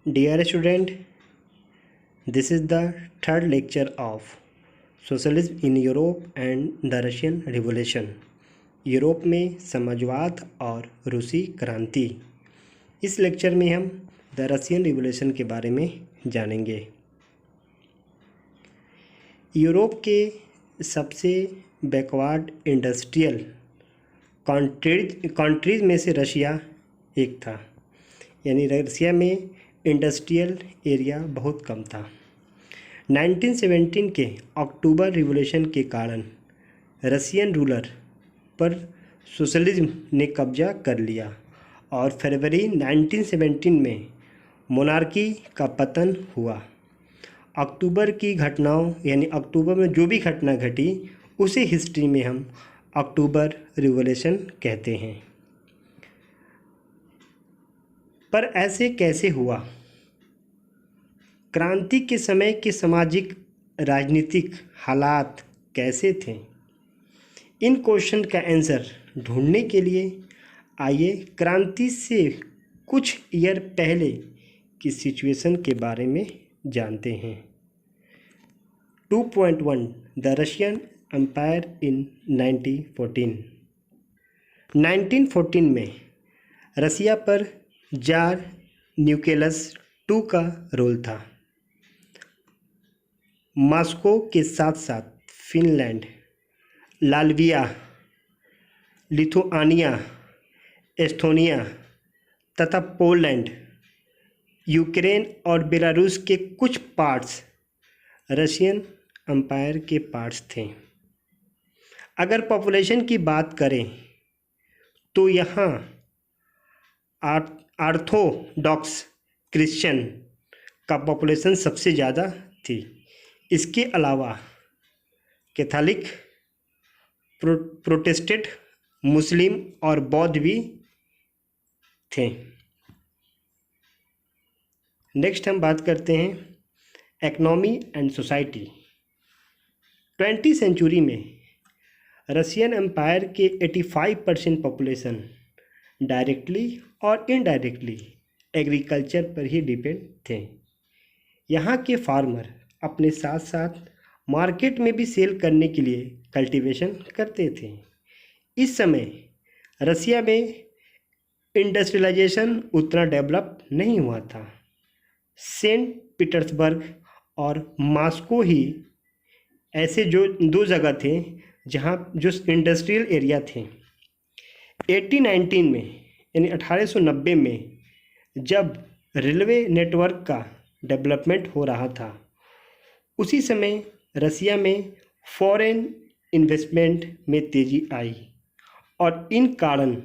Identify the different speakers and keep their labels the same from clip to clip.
Speaker 1: Dear student, this is the third lecture of Socialism in Europe and the Russian Revolution. Europe में समाजवाद और रूसी क्रांति। इस लेक्चर में हम द रशियन रिवॉल्यूशन के बारे में जानेंगे। यूरोप के सबसे बैकवर्ड इंडस्ट्रियल कंट्रीज में से रशिया एक था, यानी रशिया में इंडस्ट्रियल एरिया बहुत कम था। 1917 के अक्टूबर रिवॉल्यूशन के कारण रशियन रूलर पर सोशलिज्म ने कब्जा कर लिया और फरवरी 1917 में मोनार्की का पतन हुआ। अक्टूबर की घटनाओं यानी अक्टूबर में जो भी घटना घटी उसे हिस्ट्री में हम अक्टूबर रिवॉल्यूशन कहते हैं। पर ऐसे कैसे हुआ? क्रांति के समय के सामाजिक राजनीतिक हालात कैसे थे? इन क्वेश्चन का आंसर ढूंढने के लिए आइए क्रांति से कुछ ईयर पहले की सिचुएशन के बारे में जानते हैं। 2.1 द रशियन एम्पायर इन 1914 में रसिया पर जार न्यूक्लियस II का रोल था। मॉस्को के साथ साथ फिनलैंड, लात्विया, लिथुआनिया, एस्टोनिया तथा पोलैंड, यूक्रेन और बेलारूस के कुछ पार्ट्स रशियन एम्पायर के पार्ट्स थे। अगर पॉपुलेशन की बात करें तो यहाँ ऑर्थोडॉक्स क्रिश्चियन का पॉपुलेशन सबसे ज़्यादा थी। इसके अलावा कैथोलिक, प्रोटेस्टेंट, मुस्लिम और बौद्ध भी थे। नेक्स्ट हम बात करते हैं इकोनॉमी एंड सोसाइटी। 20वीं सेंचुरी में रशियन एम्पायर के 85% पॉपुलेशन डायरेक्टली और इनडायरेक्टली एग्रीकल्चर पर ही डिपेंड थे। यहाँ के फार्मर अपने साथ साथ मार्केट में भी सेल करने के लिए कल्टीवेशन करते थे। इस समय रसिया में इंडस्ट्रियलाइजेशन उतना डेवलप नहीं हुआ था। सेंट पीटर्सबर्ग और मॉस्को ही ऐसे जो दो जगह थे जहाँ जो इंडस्ट्रियल एरिया थे। 1819 में यानी 1890 में जब रेलवे नेटवर्क का डेवलपमेंट हो रहा था, उसी समय रसिया में फॉरेन इन्वेस्टमेंट में तेज़ी आई और इन कारण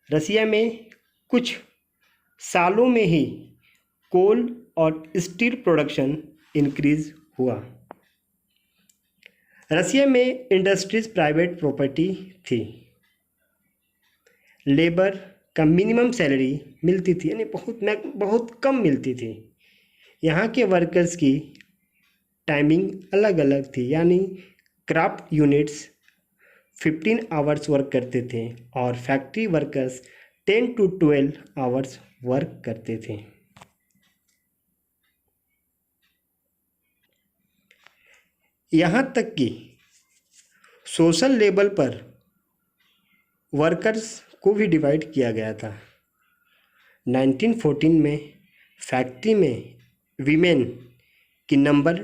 Speaker 1: रसिया में कुछ सालों में ही कोल और स्टील प्रोडक्शन इंक्रीज हुआ। रसिया में इंडस्ट्रीज प्राइवेट प्रॉपर्टी थी। लेबर का मिनिमम सैलरी मिलती थी, यानी बहुत कम मिलती थी। यहाँ के वर्कर्स की टाइमिंग अलग अलग थी, यानी क्राफ्ट यूनिट्स 15 आवर्स वर्क करते थे और factory workers 10 to 12 hours work करते थे। यहाँ तक कि सोशल लेवल पर वर्कर्स को भी डिवाइड किया गया था। 1914 में फैक्ट्री में वीमेन की नंबर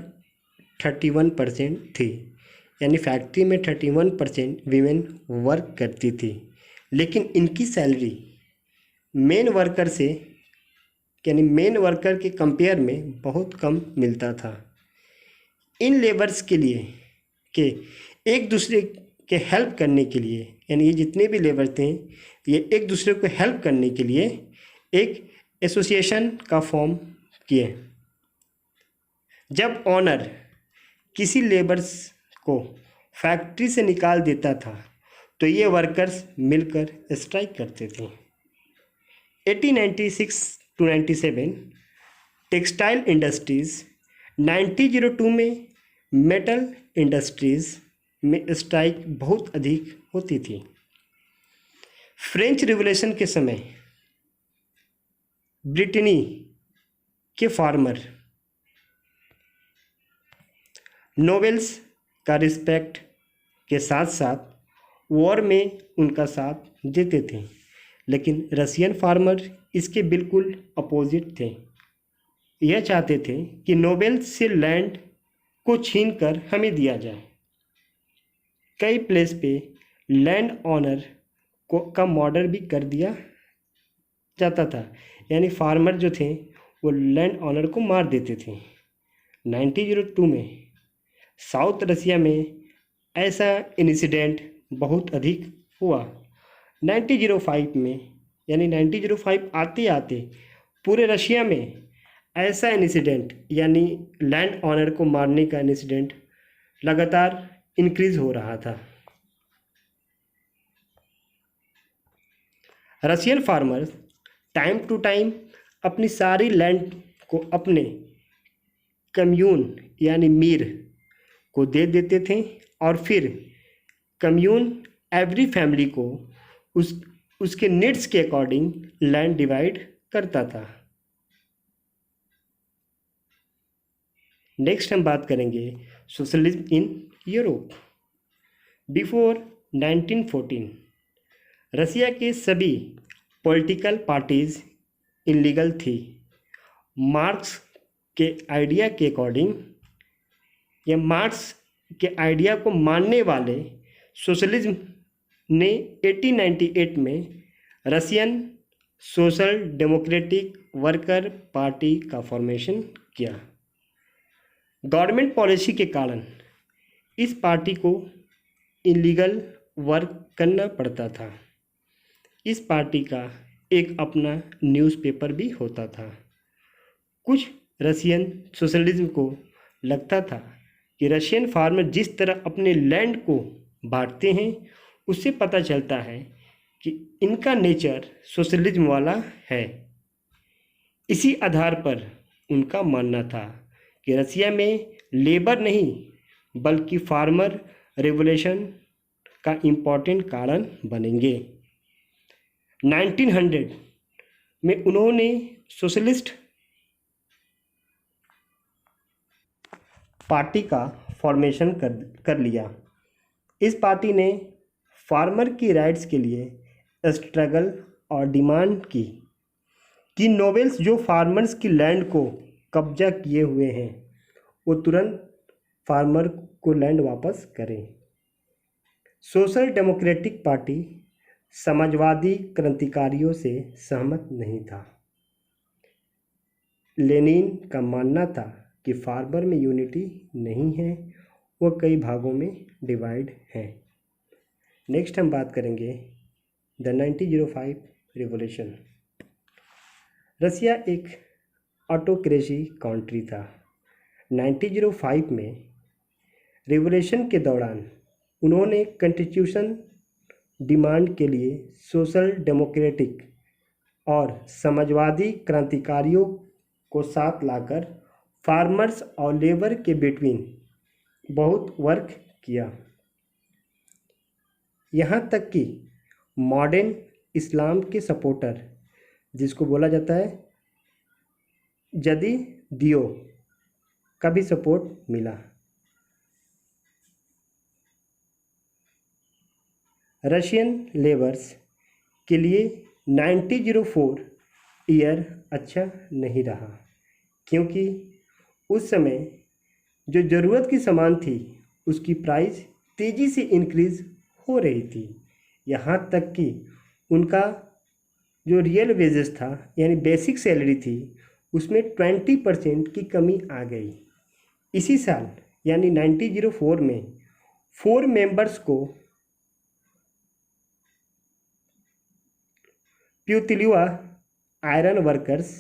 Speaker 1: 31% थी, यानी फैक्ट्री में 31% वीमेन वर्क करती थी, लेकिन इनकी सैलरी मेन वर्कर से यानी मेन वर्कर के कंपेयर में बहुत कम मिलता था। इन लेबर्स के लिए के एक दूसरे के हेल्प करने के लिए, यानी ये जितने भी लेबर थे ये एक दूसरे को हेल्प करने के लिए एक एसोसिएशन का फॉर्म किए। जब ऑनर किसी लेबर्स को फैक्ट्री से निकाल देता था तो ये वर्कर्स मिलकर स्ट्राइक करते थे। 1896 to 97 टेक्सटाइल इंडस्ट्रीज़, 1902 में मेटल इंडस्ट्रीज़ में स्ट्राइक बहुत अधिक होती थी। फ्रेंच रिवॉल्यूशन के समय ब्रिटेनी के फार्मर नोबेल्स का रिस्पेक्ट के साथ साथ वॉर में उनका साथ देते थे, लेकिन रशियन फार्मर इसके बिल्कुल अपोजिट थे। यह चाहते थे कि नोबेल से लैंड को छीनकर हमें दिया जाए। कई प्लेस पे लैंड ऑनर को का मर्डर भी कर दिया जाता था, यानी फार्मर जो थे वो लैंड ऑनर को मार देते थे। 1902 में साउथ रसिया में ऐसा इंसिडेंट बहुत अधिक हुआ। 1905 में यानी 1905 आते आते पूरे रशिया में ऐसा इंसिडेंट यानी लैंड ऑनर को मारने का इंसिडेंट लगातार इंक्रीज हो रहा था। Russian farmers time to time अपनी सारी लैंड को अपने कम्यून यानी मीर को दे देते थे और फिर कम्यून एवरी फैमिली को उसके नीड्स के अकॉर्डिंग लैंड डिवाइड करता था। नेक्स्ट हम बात करेंगे सोशलिज्म इन यूरोप। बिफोर 1914 रसिया के सभी पॉलिटिकल पार्टीज इलीगल थी। मार्क्स के आइडिया के अकॉर्डिंग या मार्क्स के आइडिया को मानने वाले सोशलिज्म ने 1898 में Russian social democratic worker party का फॉर्मेशन किया। गवर्नमेंट पॉलिसी के कारण इस पार्टी को इलीगल वर्क करना पड़ता था। इस पार्टी का एक अपना न्यूज़पेपर भी होता था। कुछ रशियन सोशलिज्म को लगता था कि रशियन फार्मर जिस तरह अपने लैंड को बांटते हैं उससे पता चलता है कि इनका नेचर सोशलिज्म वाला है। इसी आधार पर उनका मानना था कि रसिया में लेबर नहीं बल्कि फार्मर रेवोल्यूशन का इम्पोर्टेंट कारण बनेंगे। 1900 में उन्होंने सोशलिस्ट पार्टी का फॉर्मेशन कर लिया। इस पार्टी ने फार्मर की राइट्स के लिए स्ट्रगल और डिमांड की कि नोबेल्स जो फार्मर्स की लैंड को कब्जा किए हुए हैं वो तुरंत फार्मर को लैंड वापस करें। सोशल डेमोक्रेटिक पार्टी समाजवादी क्रांतिकारियों से सहमत नहीं था। लेनिन का मानना था कि फार्मर में यूनिटी नहीं है, वो कई भागों में डिवाइड है। नेक्स्ट हम बात करेंगे द 1905 रिवॉल्यूशन। रसिया एक ऑटोक्रेसी कंट्री था। 1905 में रिवॉल्यूशन के दौरान उन्होंने कॉन्स्टिट्यूशन डिमांड के लिए सोशल डेमोक्रेटिक और समाजवादी क्रांतिकारियों को साथ लाकर फार्मर्स और लेबर के बिटवीन बहुत वर्क किया। यहाँ तक कि मॉडर्न इस्लाम के सपोर्टर जिसको बोला जाता है जदी दियो का भी सपोर्ट मिला। रशियन लेबर्स के लिए 1904 ईयर अच्छा नहीं रहा, क्योंकि उस समय जो ज़रूरत की सामान थी उसकी प्राइस तेज़ी से इंक्रीज़ हो रही थी। यहाँ तक कि उनका जो रियल वेजेस था यानी बेसिक सैलरी थी उसमें 20% की कमी आ गई। इसी साल यानी 1904 में 4 मेंबर्स को प्यूतिलुआ आयरन वर्कर्स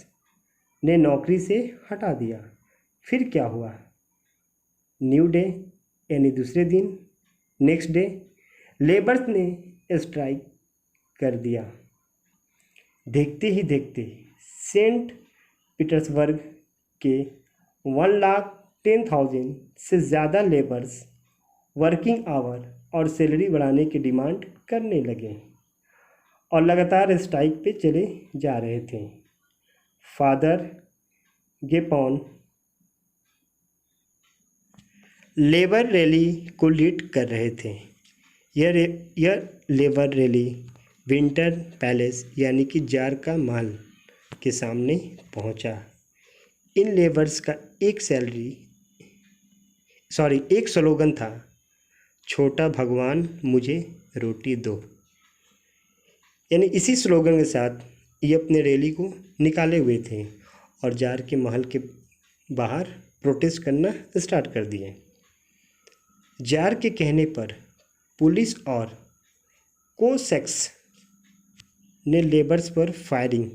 Speaker 1: ने नौकरी से हटा दिया। फिर क्या हुआ? न्यू डे यानी दूसरे दिन नेक्स्ट डे लेबर्स ने स्ट्राइक कर दिया। देखते ही देखते सेंट पीटर्सबर्ग के 1,10,000 से ज़्यादा लेबर्स वर्किंग आवर और सैलरी बढ़ाने की डिमांड करने लगे और लगातार स्ट्राइक पे चले जा रहे थे। फादर गेपॉन लेबर रैली को लीड कर रहे थे। यह लेबर रैली विंटर पैलेस यानी कि जार का महल के सामने पहुंचा। इन लेबर्स का एक स्लोगन था, छोटा भगवान मुझे रोटी दो। यानी इसी स्लोगन के साथ ये अपने रैली को निकाले हुए थे और जार के महल के बाहर प्रोटेस्ट करना स्टार्ट कर दिए। जार के कहने पर पुलिस और कोसैक्स ने लेबर्स पर फायरिंग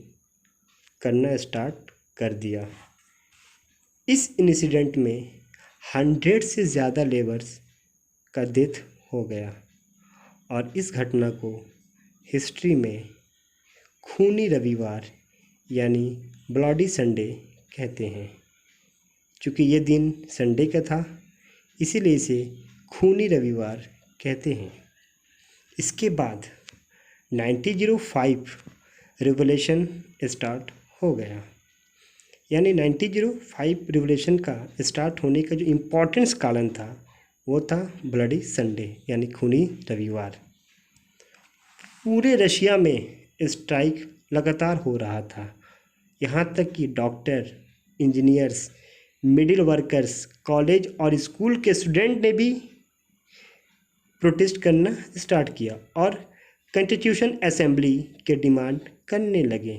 Speaker 1: करना स्टार्ट कर दिया। इस इंसिडेंट में 100 से ज़्यादा लेबर्स का डेथ हो गया और इस घटना को हिस्ट्री में खूनी रविवार यानी ब्लडी संडे कहते हैं। चूँकि ये दिन संडे का था इसीलिए इसे खूनी रविवार कहते हैं। इसके बाद 1905 रिवॉल्यूशन स्टार्ट हो गया। यानी 1905 रिवॉल्यूशन का स्टार्ट होने का जो इम्पोर्टेंस कारण था वो था ब्लडी संडे यानी खूनी रविवार। पूरे रशिया में स्ट्राइक लगातार हो रहा था, यहाँ तक कि doctor, engineers, middle workers, college और स्कूल के स्टूडेंट ने भी प्रोटेस्ट करना स्टार्ट किया और कॉन्स्टिट्यूशन असेंबली के डिमांड करने लगे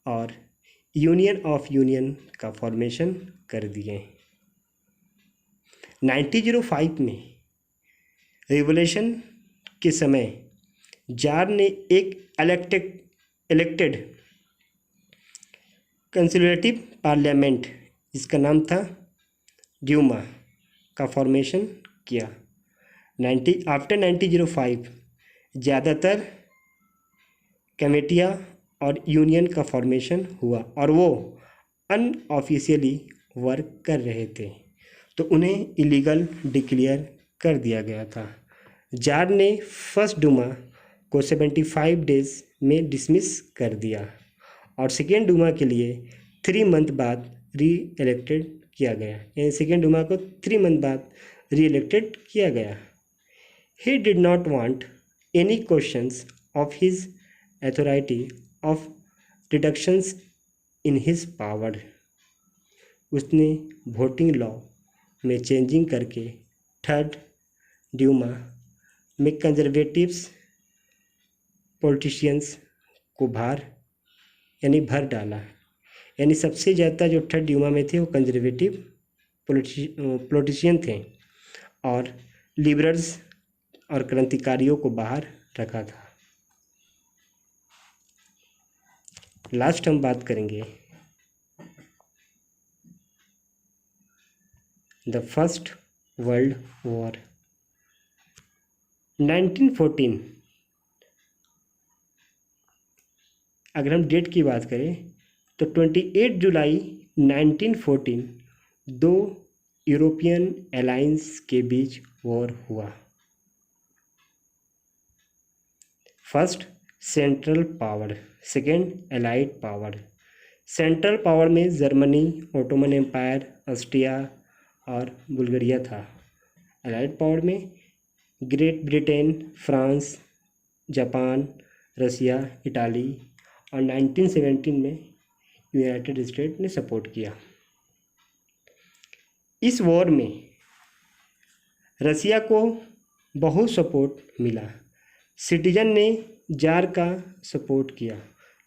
Speaker 1: और यूनियन ऑफ यूनियन का फॉर्मेशन कर दिए। 1905 में रिवॉल्यूशन के समय जार ने एक इलेक्टेड कंसर्वेटिव पार्लियामेंट जिसका नाम था ड्यूमा का फॉर्मेशन किया। आफ्टर 1905 ज़्यादातर कमेटियाँ और यूनियन का फॉर्मेशन हुआ और वो अनऑफिशियली वर्क कर रहे थे तो उन्हें इलीगल डिक्लेयर कर दिया गया था। जार ने फर्स्ट डूमा को 75 डेज में डिसमिस कर दिया और सेकेंड डूमा के लिए 3 मंथ बाद री इलेक्टेड किया गया। यानी सेकेंड डूमा को 3 मंथ बाद री इलेक्टेड किया गया। He did not want any questions of his authority of reductions in his power. उसने वोटिंग लॉ में चेंजिंग करके थर्ड ड्यूमा में कंजर्वेटिव्स पॉलिटिशियंस को भर डाला। यानी सबसे ज़्यादा जो थर्ड ड्यूमा में थे वो कंजर्वेटिव पॉलिटिशियन थे और लिबरल्स और क्रांतिकारियों को बाहर रखा था। लास्ट हम बात करेंगे द फर्स्ट वर्ल्ड वॉर 1914। अगर हम डेट की बात करें तो 28 जुलाई 1914 दो यूरोपियन अलायंस के बीच वॉर हुआ। First central power, second allied power. Central power में जर्मनी, ओटोमन एम्पायर, ऑस्ट्रिया और बुल्गारिया था। एलाइड पावर में ग्रेट ब्रिटेन, फ्रांस, जापान, रसिया, इटाली और 1917 में यूनाइटेड स्टेट ने सपोर्ट किया। इस वॉर में रसिया को बहुत सपोर्ट मिला। सिटीजन ने जार का सपोर्ट किया,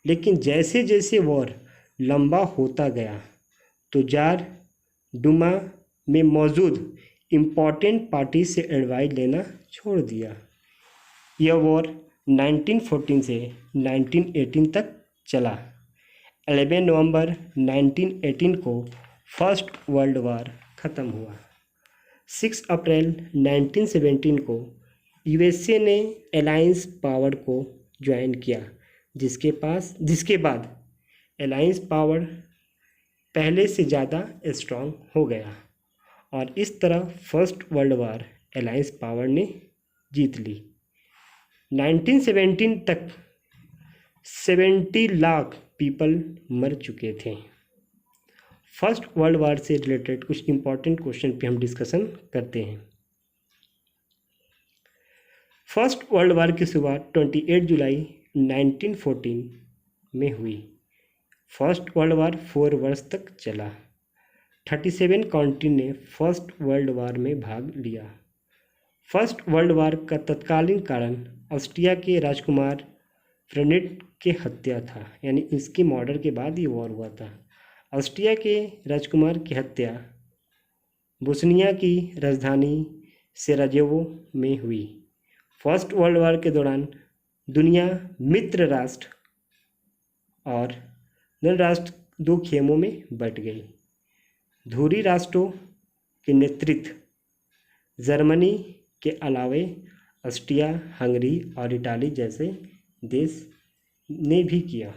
Speaker 1: लेकिन जैसे जैसे वॉर लंबा होता गया तो जार डूमा में मौजूद इम्पॉर्टेंट पार्टी से एडवाइस लेना छोड़ दिया। यह वॉर 1914 से 1918 तक चला। 11 नवंबर 1918 को फर्स्ट वर्ल्ड वॉर ख़त्म हुआ। 6 अप्रैल 1917 को यूएसए ने अलायंस पावर को ज्वाइन किया, जिसके बाद अलायंस पावर पहले से ज़्यादा स्ट्रांग हो गया और इस तरह first world war alliance power ने जीत ली। 1917 तक 70 लाख पीपल मर चुके थे। फर्स्ट वर्ल्ड वार से रिलेटेड कुछ इंपॉर्टेंट क्वेश्चन पे हम डिस्कशन करते हैं। फर्स्ट वर्ल्ड वार की शुरुआत 28 जुलाई 1914 में हुई। फर्स्ट वर्ल्ड वार 4 वर्ष तक चला। 37 कंट्री ने फर्स्ट वर्ल्ड वार में भाग लिया। फर्स्ट वर्ल्ड वार का तत्कालीन कारण ऑस्ट्रिया के राजकुमार फ्रेडरिक की हत्या था, यानी इसके मर्डर के बाद ये वॉर हुआ था। ऑस्ट्रिया के राजकुमार की हत्या बोस्निया की राजधानी सेराजेवो में हुई। फर्स्ट वर्ल्ड वार के दौरान दुनिया मित्र राष्ट्र और धन राष्ट्र 2 खेमों में बंट गई। धुरी राष्ट्रों के नेतृत्व जर्मनी के अलावे ऑस्ट्रिया, हंगरी और इटाली जैसे देश ने भी किया।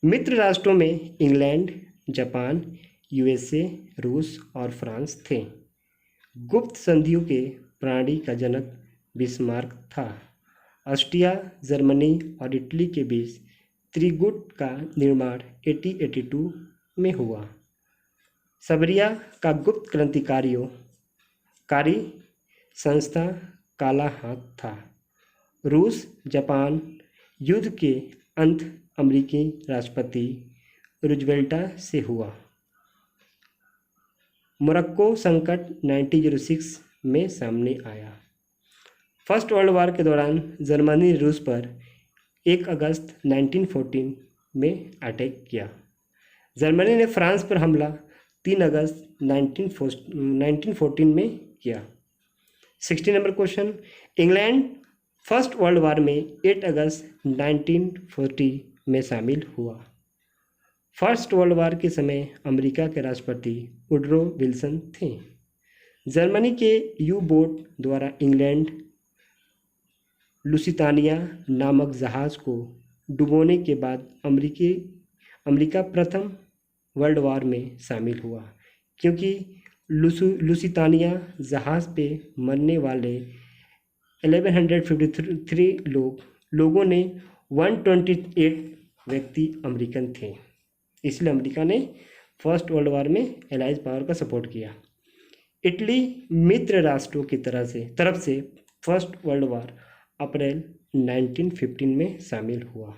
Speaker 1: मित्र राष्ट्रों में इंग्लैंड, जापान, यूएसए, रूस और फ्रांस थे। गुप्त संधियों के प्रणाली का जनक बिस्मार्क था। ऑस्ट्रिया, जर्मनी और इटली के बीच त्रिगुट का निर्माण 1882 में हुआ। सर्बिया का गुप्त क्रांतिकारी संस्था काला हाथ था। रूस जापान युद्ध के अंत अमेरिकी राष्ट्रपति रूजवेल्ट से हुआ। मोरक्को संकट 1906 में सामने आया। फर्स्ट वर्ल्ड वार के दौरान जर्मनी ने रूस पर 1 अगस्त 1914 में अटैक किया। जर्मनी ने फ्रांस पर हमला 3 अगस्त 1914 में किया। 60 number question, England first world war में 8 अगस्त 1940 में शामिल हुआ। फर्स्ट वर्ल्ड वार के समय अमेरिका के राष्ट्रपति वुडरो विल्सन थे। जर्मनी के यू बोट द्वारा इंग्लैंड लुसितानिया नामक जहाज को डुबोने के बाद अमेरिका प्रथम वर्ल्ड वार में शामिल हुआ, क्योंकि लुसितानिया जहाज पे मरने वाले 1153 लोगों ने 128 व्यक्ति अमेरिकन थे। इसलिए अमेरिका ने फर्स्ट वर्ल्ड वार में एलाइज पावर का सपोर्ट किया। इटली मित्र राष्ट्रों की तरफ से फर्स्ट वर्ल्ड वार अप्रैल 1915 में शामिल हुआ।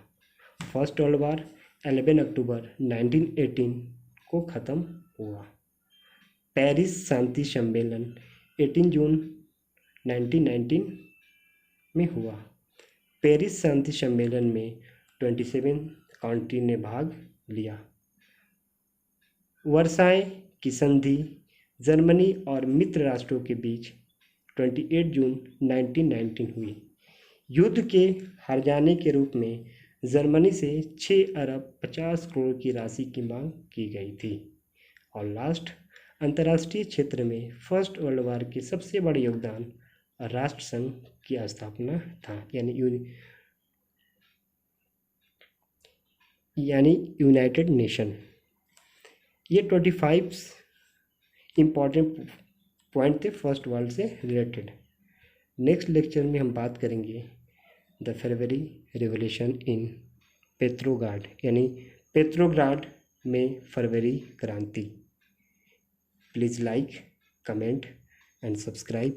Speaker 1: फर्स्ट वर्ल्ड वार 11 अक्टूबर 1918 को ख़त्म हुआ। पेरिस शांति सम्मेलन 18 जून 1919 में हुआ। पेरिस शांति सम्मेलन में 27 कंट्री ने भाग लिया। वर्साय की संधि जर्मनी और मित्र राष्ट्रों के बीच 28 जून 1919 हुई। युद्ध के हार जाने के रूप में जर्मनी से 6 अरब 50 करोड़ की राशि की मांग की गई थी। और लास्ट, अंतर्राष्ट्रीय क्षेत्र में फर्स्ट वर्ल्ड वार के सबसे बड़े योगदान राष्ट्र संघ की स्थापना था, यानी यूनाइटेड नेशन। ये 25 इम्पॉर्टेंट पॉइंट थे फर्स्ट वर्ल्ड से रिलेटेड। नेक्स्ट लेक्चर में हम बात करेंगे the February revolution in Petrograd, यानी पेट्रोग्राड में फरवरी क्रांति। Please like, comment and subscribe